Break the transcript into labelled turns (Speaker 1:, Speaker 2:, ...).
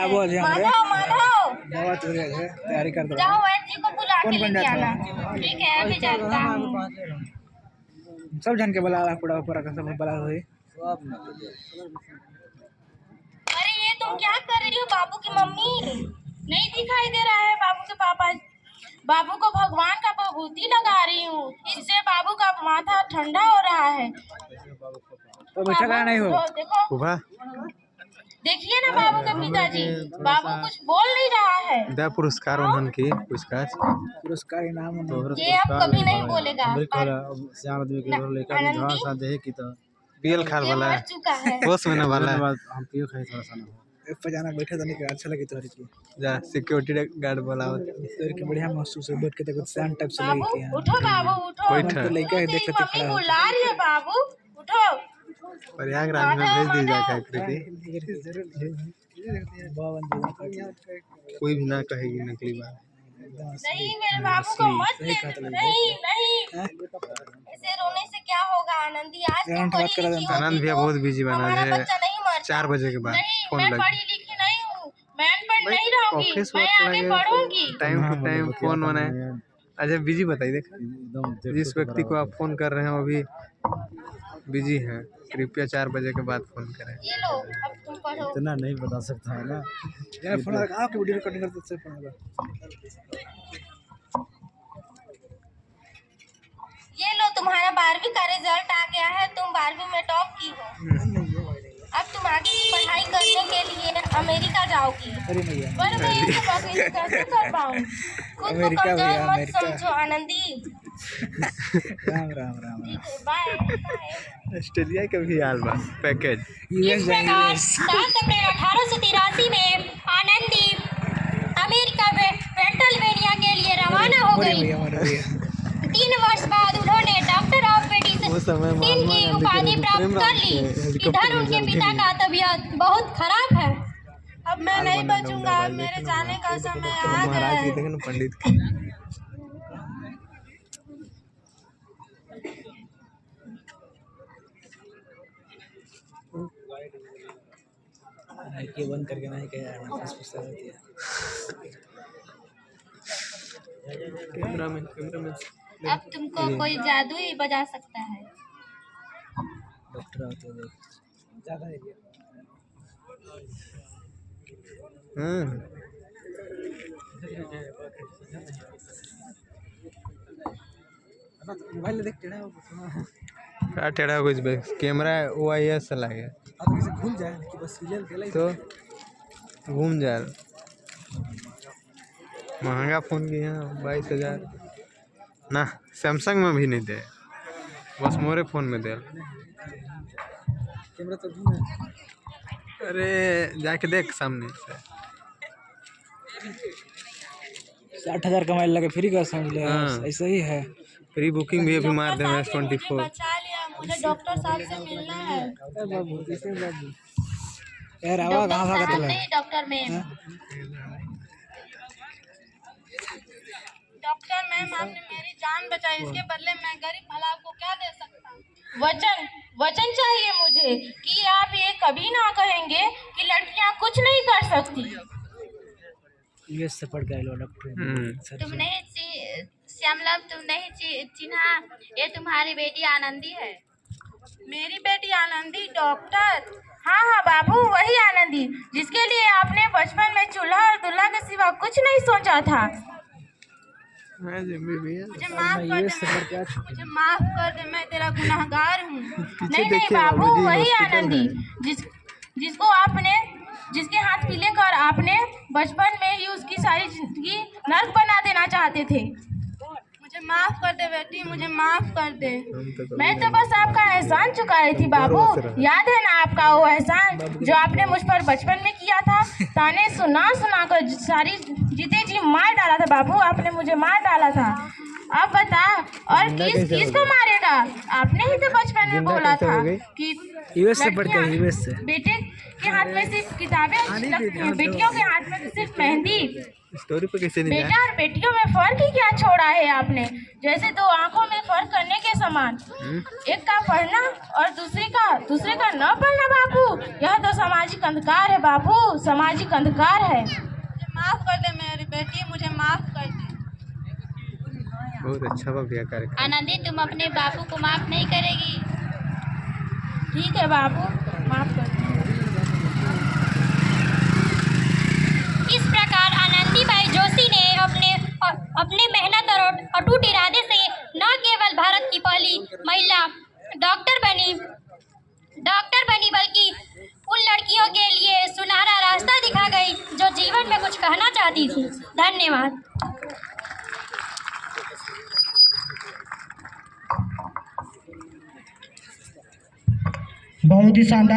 Speaker 1: बोल जी हमरे
Speaker 2: माधव
Speaker 1: दवा तो है तैयारी कर दो।
Speaker 2: जाओ वैद्य जी को बुला के
Speaker 1: कौन बन
Speaker 2: लेके
Speaker 1: जाता
Speaker 2: आना। ठीक है अभी जाता हूँ।
Speaker 1: सब जन के बुला पूरा ऊपर का सब बुला हुई।
Speaker 2: अरे ये तुम क्या कर रही हो? बाबू की मम्मी नहीं दिखाई दे रहा है। बाबू के पापा बाबू को भगवान का विभूति लगा रही हूँ। इससे बाबू का माथा ठंडा हो रहा है।
Speaker 1: तो बैठा का नहीं हो
Speaker 2: देखो देखिए ना बाबू के पिताजी। बाबू कुछ बोल नहीं रहा है।
Speaker 3: दे पुरस्कार उन्हन की पूछताछ
Speaker 1: पुरस्कार इनाम
Speaker 2: ये अब कभी नहीं बोलेगा।
Speaker 3: पीएल खाल वाला
Speaker 2: मर चुका है।
Speaker 3: होश में ना वाला
Speaker 1: हम पियो खाए थोड़ा सा ना पजाना बैठे तो नहीं अच्छा लगे तोहर की
Speaker 3: जा सिक्योरिटी गार्ड बुलाओ
Speaker 1: तोहर के बढ़िया महसूस है बैठ के देखो शांत टाइप से
Speaker 2: बाबू
Speaker 1: लगे के
Speaker 2: उठो बाबू उठो।
Speaker 3: बैठ
Speaker 1: तो लड़का है देख लेते
Speaker 2: मम्मी बुला रही है बाबू उठो।
Speaker 3: प्रयागराज में भेज दी जाए आकृति कोई भी ना कहेगी नकली बात।
Speaker 2: नहीं मेरे बाबू को मत ले। नहीं नहीं ऐसे रोने से क्या होगा आनंदी? आज तुम पढ़ी लिखी होती
Speaker 3: आनंद भैया बहुत बिजी बना
Speaker 2: हमारा
Speaker 3: है।
Speaker 2: बच्चा नहीं मरता।
Speaker 3: 4 बजे के बाद
Speaker 2: नहीं
Speaker 3: फोन
Speaker 2: मैं
Speaker 3: लग
Speaker 2: पढ़ी लिखी नहीं हूँ। मैं अनपढ़ नहीं रहूंगी।
Speaker 3: ऑफिस
Speaker 2: मैं
Speaker 3: वर्क
Speaker 2: आगे
Speaker 3: लगे
Speaker 2: पढ़ूंगी।
Speaker 3: टाइम टू टाइम फोन बनाए। अच्छा बिजी बताइए देख जिस व्यक्ति को आप फोन कर रहे हैं वो भी बिजी हैं। कृपया 4 बजे के बाद फोन करें।
Speaker 2: ये लो अब तुम पढ़ो।
Speaker 1: इतना नहीं बता सकता है ना यार फोन लगा के वीडियो रिकॉर्डिंग करते से फोन लगा।
Speaker 2: ये लो तुम्हारा 12वीं का रिजल्ट आ गया है। तुम 12वीं में टॉप की हो। अब तुम आगे की पढ़ाई करने के लिए अमेरिका जाओगी।
Speaker 1: अरे नहीं
Speaker 2: पर मैं ये सब अकेले कैसे कर पाऊँ? खुद को कमजोर मत समझो आनंदी।
Speaker 1: राम राम राम
Speaker 2: ठीक है बाय।
Speaker 3: ऑस्ट्रेलिया के भी हाल बा पैकेज।
Speaker 2: इस प्रकार 7 अप्रैल 1883 में आनंदी अमेरिका में पेंसिल्वेनिया के लिए रवाना हो गई। 3 वर्ष बाद उन्होंने डॉक्टर ऑफ मेडिसिन की उपाधि प्राप्त कर ली। इधर उनके पिता का तबीयत बहुत खराब है। अब मैं नहीं बचूंगा। अब मेरे जाने का समय आ गया है।
Speaker 3: देखे ना पंडित की
Speaker 1: ये बंद करके नहीं कह होती है
Speaker 3: कैमरा में
Speaker 2: अब तुमको कोई जादू ही बजा सकता है।
Speaker 1: डॉक्टर आते हैं ज्यादा एरिया मोबाइल देख टेढ़ा हो
Speaker 3: क्या टेढ़ा कुछ कैमरा OIS से लगे
Speaker 1: अब कैसे घूम जाए कि बस सीरियल खेला
Speaker 3: तो घूम जाए। महंगा फोन की है 22,000 ना सैमसंग में भी नहीं दे बस मोरे फोन में दे।
Speaker 1: कैमरा तो घूम
Speaker 3: अरे जाके देख सामने से
Speaker 1: 60,000 कमाई लगे फ्री का समझ ले।
Speaker 3: हाँ।
Speaker 1: ऐसा ही है
Speaker 3: प्री बुकिंग भी अभी मार दे S24।
Speaker 2: बचा लिया। मुझे डॉक्टर साहब से मिलना है।
Speaker 1: बाबू किसे बाबू यार आवा कहां भागा
Speaker 2: डॉक्टर
Speaker 1: तले
Speaker 2: नहीं डॉक्टर मैम। डॉक्टर मैम आपने मेरी जान बचाई। इसके बदले मैं गरीब भला आपको क्या दे सकता हूँ? वचन चाहिए मुझे कि आप ये कभी ना कहेंगे कि लड़कियां कुछ नहीं कर सकती।
Speaker 1: यूएस से पढ़ के आए लो डॉक्टर।
Speaker 2: तुम नहीं श्यामला तुम नहीं चिन्हा? ये तुम्हारी बेटी आनंदी है। मेरी बेटी आनंदी डॉक्टर? हाँ हाँ बाबू वही आनंदी जिसके लिए आपने बचपन में चूल्हा और दूल्हा के सिवा कुछ नहीं सोचा था। मुझे माफ कर दे मैं तेरा गुनहगार हूँ। नहीं बाबू वही आनंदी जिसके हाथ पीले कर आपने बचपन में ही उसकी सारी जिंदगी नर्क बना देना चाहते थे। मुझे माफ कर दे बेटी मुझे माफ कर दे। मैं तो बस आपका एहसान चुकाई थी बाबू। याद है ना आपका वो एहसान जो आपने मुझ पर बचपन में किया था? ताने सुना कर सारी जीते जी मार डाला था बाबू। आपने मुझे मार डाला था। अब बता और किसको मारेगा? आपने ही तो बचपन में बोला था कि
Speaker 1: यूएस से पढ़ के यूएस से
Speaker 2: बेटे के हाथ में सिर्फ किताबें लगती हैं, बेटियों के हाथ में तो सिर्फ मेहंदी।
Speaker 3: स्टोरी पे कैसे नहीं
Speaker 2: बेटा और बेटियों में फर्क ही क्या छोड़ा है आपने? जैसे दो आंखों में फर्क करने के समान। एक का पढ़ना और दूसरे का न पढ़ना बापू, यह तो सामाजिक अंधकार है बापू, सामाजिक अंधकार है।
Speaker 4: मुझे माफ कर दे मेरी बेटी, मुझे माफ कर दे।
Speaker 3: बहुत अच्छा भैया कार्यक्रम।
Speaker 5: आनंदी, तुम अपने बापू को माफ नहीं करेगी?
Speaker 2: ठीक है बापू, माफ कर दो।
Speaker 5: इस प्रकार आनंदीबाई जोशी ने अपने मेहनत और अटूट इरादे से न केवल भारत की पहली महिला डॉक्टर बनी बल्कि उन लड़कियों के लिए सुनहरा रास्ता दिखा गई जो जीवन में कुछ कहना चाहती थी। धन्यवाद।
Speaker 1: बहुत ही शानदार।